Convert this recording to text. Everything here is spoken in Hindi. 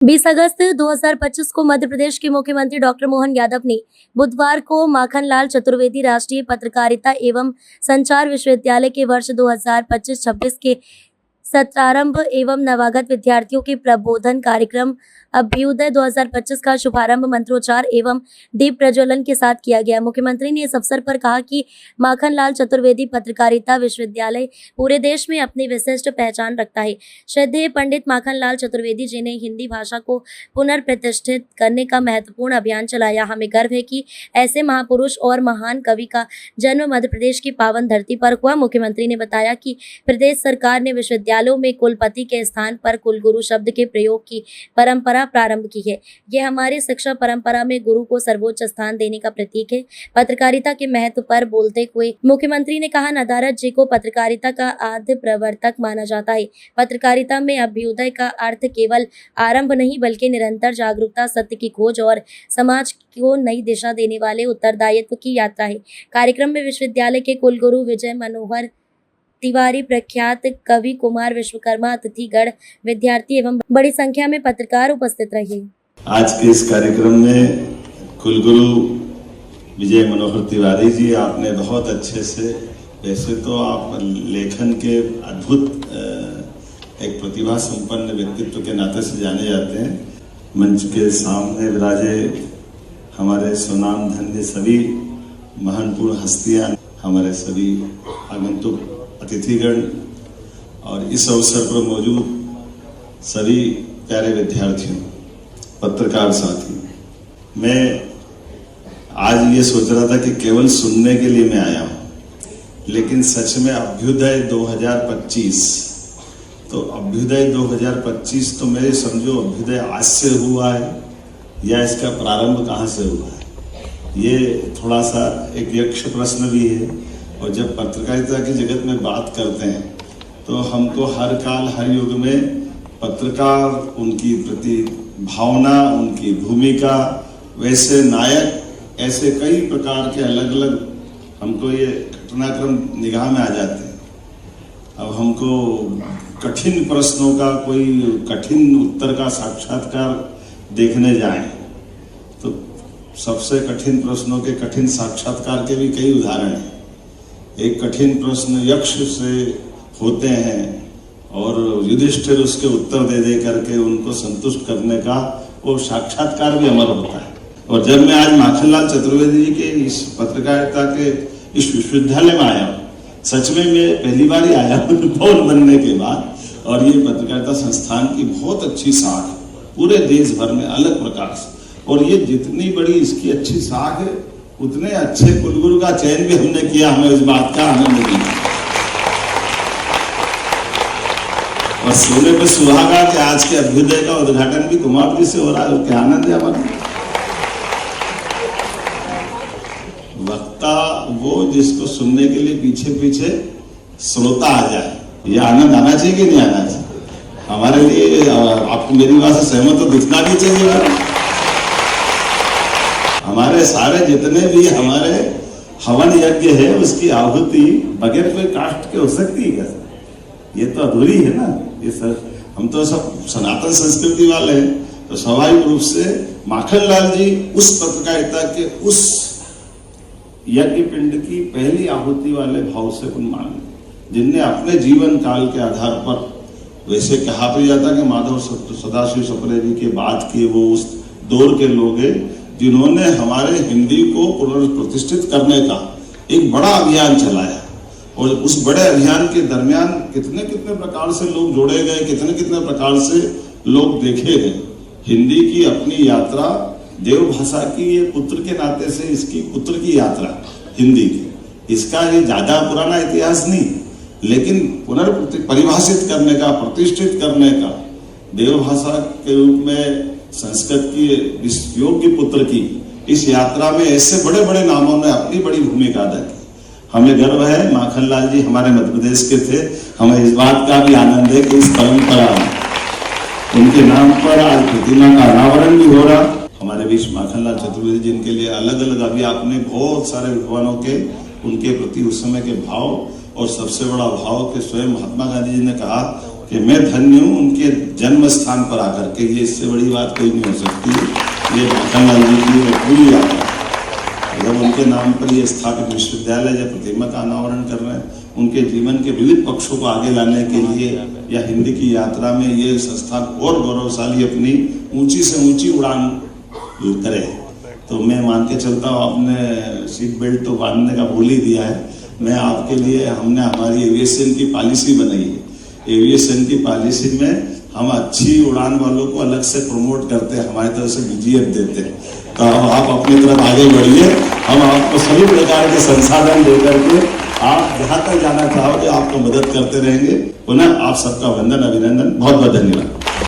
20 अगस्त 2025 को मध्य प्रदेश के मुख्यमंत्री डॉक्टर मोहन यादव ने बुधवार को माखनलाल चतुर्वेदी राष्ट्रीय पत्रकारिता एवं संचार विश्वविद्यालय के वर्ष 2025-26 के सत्रारंभ एवं नवागत विद्यार्थियों के प्रबोधन कार्यक्रम अभ्युदय 2025 का शुभारंभ मंत्रोच्चार एवं दीप प्रज्वलन के साथ किया गया। मुख्यमंत्री ने इस अवसर पर कहा कि माखनलाल चतुर्वेदी पत्रकारिता विश्वविद्यालय पूरे देश में अपनी विशिष्ट पहचान रखता है। श्रद्धेय पंडित माखनलाल चतुर्वेदी जी ने हिंदी भाषा को पुनर्प्रतिष्ठित करने का महत्वपूर्ण अभियान चलाया। हमें गर्व है कि ऐसे महापुरुष और महान कवि का जन्म मध्य प्रदेश की पावन धरती पर हुआ। मुख्यमंत्री ने बताया कि प्रदेश सरकार ने विश्वविद्यालयों में कुलपति के स्थान पर कुलगुरु शब्द के प्रयोग की परंपरा प्रारंभ की है। यह हमारी शिक्षा परंपरा में गुरु को सर्वोच्च स्थान देने का प्रतीक है। पत्रकारिता के महत्व पर बोलते हुए मुख्यमंत्री ने कहा, नदारद जी को पत्रकारिता का आद्य प्रवर्तक माना जाता है। पत्रकारिता में अभ्युदय का अर्थ केवल आरंभ नहीं बल्कि निरंतर जागरूकता, सत्य की खोज और समाज को नई दिशा देने वाले उत्तरदायित्व की यात्रा है। कार्यक्रम में विश्वविद्यालय के कुलगुरु विजय मनोहर तिवारी, प्रख्यात कवि कुमार विश्वकर्मा, अतिथिगण, विद्यार्थी एवं बड़ी संख्या में पत्रकार उपस्थित रहे। आज के इस कार्यक्रम में कुलगुरु विजय मनोहर तिवारी जी, आपने बहुत अच्छे से, वैसे तो आप लेखन के अद्भुत एक प्रतिभा संपन्न व्यक्तित्व के नाते से जाने जाते हैं। मंच के सामने विराजे हमारे सुनाम धन्य सभी महानपूर्ण हस्तियां, हमारे सभी आगंतुक अतिथिगण और इस अवसर पर मौजूद सभी प्यारे विद्यार्थियों, पत्रकार साथी, मैं आज ये सोच रहा था कि केवल सुनने के लिए मैं आया हूँ, लेकिन सच में अभ्युदय 2025, तो अभ्युदय 2025 तो मेरे समझो अभ्युदय आज से हुआ है या इसका प्रारंभ कहाँ से हुआ है, ये थोड़ा सा एक यक्ष प्रश्न भी है। और जब पत्रकारिता की जगत में बात करते हैं तो हमको हर काल हर युग में पत्रकार, उनकी प्रति भावना, उनकी भूमिका, वैसे नायक, ऐसे कई प्रकार के अलग अलग हमको ये घटनाक्रम निगाह में आ जाते हैं। अब हमको कठिन प्रश्नों का, कोई कठिन उत्तर का साक्षात्कार देखने जाएं तो सबसे कठिन प्रश्नों के कठिन साक्षात्कार के भी कई उदाहरण हैं। एक कठिन प्रश्न यक्ष से होते हैं और युधिष्ठिर उसके उत्तर दे दे करके उनको संतुष्ट करने का वो साक्षात्कार भी अमर होता है। और जब मैं आज माखनलाल चतुर्वेदी जी के इस पत्रकारिता के इस विश्वविद्यालय में आया हूँ, सच में मैं पहली बार ही आया हूँ भवन बनने के बाद, और ये पत्रकारिता संस्थान की बहुत अच्छी साख है पूरे देश भर में अलग प्रकार से। और ये जितनी बड़ी इसकी अच्छी साख है, उतने अच्छे कुलगुरु का चयन भी हमने किया, हमें इस बात का आनंद मिला। और सोने पे सुहागा कि आज के अभ्युदय का उद्घाटन भी कुमार जी से हो रहा है, क्या आनंद है हमारा। वक्ता वो जिसको सुनने के लिए पीछे पीछे श्रोता आ जाए, ये आनंद आना चाहिए कि नहीं आना चाहिए हमारे लिए। आपको मेरी बात से सहमत तो दिखना भी चाहिए। हमारे सारे जितने भी हमारे हवन यज्ञ है, उसकी आहुति बगैर कोई काष्ठ के हो सकती है क्या? ये तो अधूरी है ना। ये सर, हम तो सब सनातन संस्कृति वाले हैं, तो स्वाभाविक रूप से माखनलाल जी उस पत्रकारिता के उस यज्ञ पिंड की पहली आहुति वाले भाव से उन्मान, जिनने अपने जीवन काल के आधार पर, वैसे कहा भी जाता कि माधव सदाशिव सप्रे जी के बाद के वो उस दौर के लोग हैं जिन्होंने हमारे हिंदी को पुनर्प्रतिष्ठित करने का एक बड़ा अभियान चलाया। और उस बड़े अभियान के दरमियान कितने कितने प्रकार से लोग जोड़े गए, कितने कितने प्रकार से लोग देखे गए। हिंदी की अपनी यात्रा, देवभाषा की ये पुत्र के नाते से इसकी पुत्र की यात्रा हिंदी की, इसका ये ज्यादा पुराना इतिहास नहीं, लेकिन पुनर्परिभाषित करने का, प्रतिष्ठित करने का, देवभाषा के रूप में संस्कृत की इस योग्य पुत्र की इस यात्रा में ऐसे बड़े बड़े नामों ने अपनी बड़ी भूमिका अदा की। हमें गर्व है, माखनलाल जी हमारे मध्य प्रदेश के थे। हमें इस बात का भी आनंद है कि इस परंपरा, उनके नाम पर आज प्रतिमा का अनावरण भी हो रहा। हमारे बीच माखनलाल चतुर्वेदी जिनके लिए अलग अलग, अभी आपने बहुत सारे विद्वानों के उनके प्रति उस समय के भाव, और सबसे बड़ा भाव कि स्वयं महात्मा गांधी जी ने कहा कि मैं धन्य हूँ उनके जन्म स्थान पर आकर के। ये इससे बड़ी बात कोई नहीं हो सकती। ये माखनलाल जी की मैं पूरी यात्रा, जब उनके नाम पर ये स्थापित विश्वविद्यालय जब प्रतिमा का अनावरण कर रहे हैं, उनके जीवन के विविध पक्षों को आगे लाने के लिए या हिंदी की यात्रा में ये संस्थान और गौरवशाली अपनी ऊंची से ऊंची उड़ान करे। तो मैं मान के चलता हूँ, आपने सीट बेल्ट तो बांधने का बोल ही दिया है। मैं आपके लिए, हमने हमारी एविएशन की पॉलिसी बनाई है। एविएशन की पॉलिसी में हम अच्छी उड़ान वालों को अलग से प्रमोट करते हैं, हमारी तरफ से VGF देते हैं। तो आप अपनी तरफ आगे बढ़िए, हम आपको सभी प्रकार के संसाधन देकर के आप जहाँ तक जाना चाहोगे आपको मदद करते रहेंगे। पुनः आप सबका वंदन, अभिनंदन, बहुत बहुत धन्यवाद।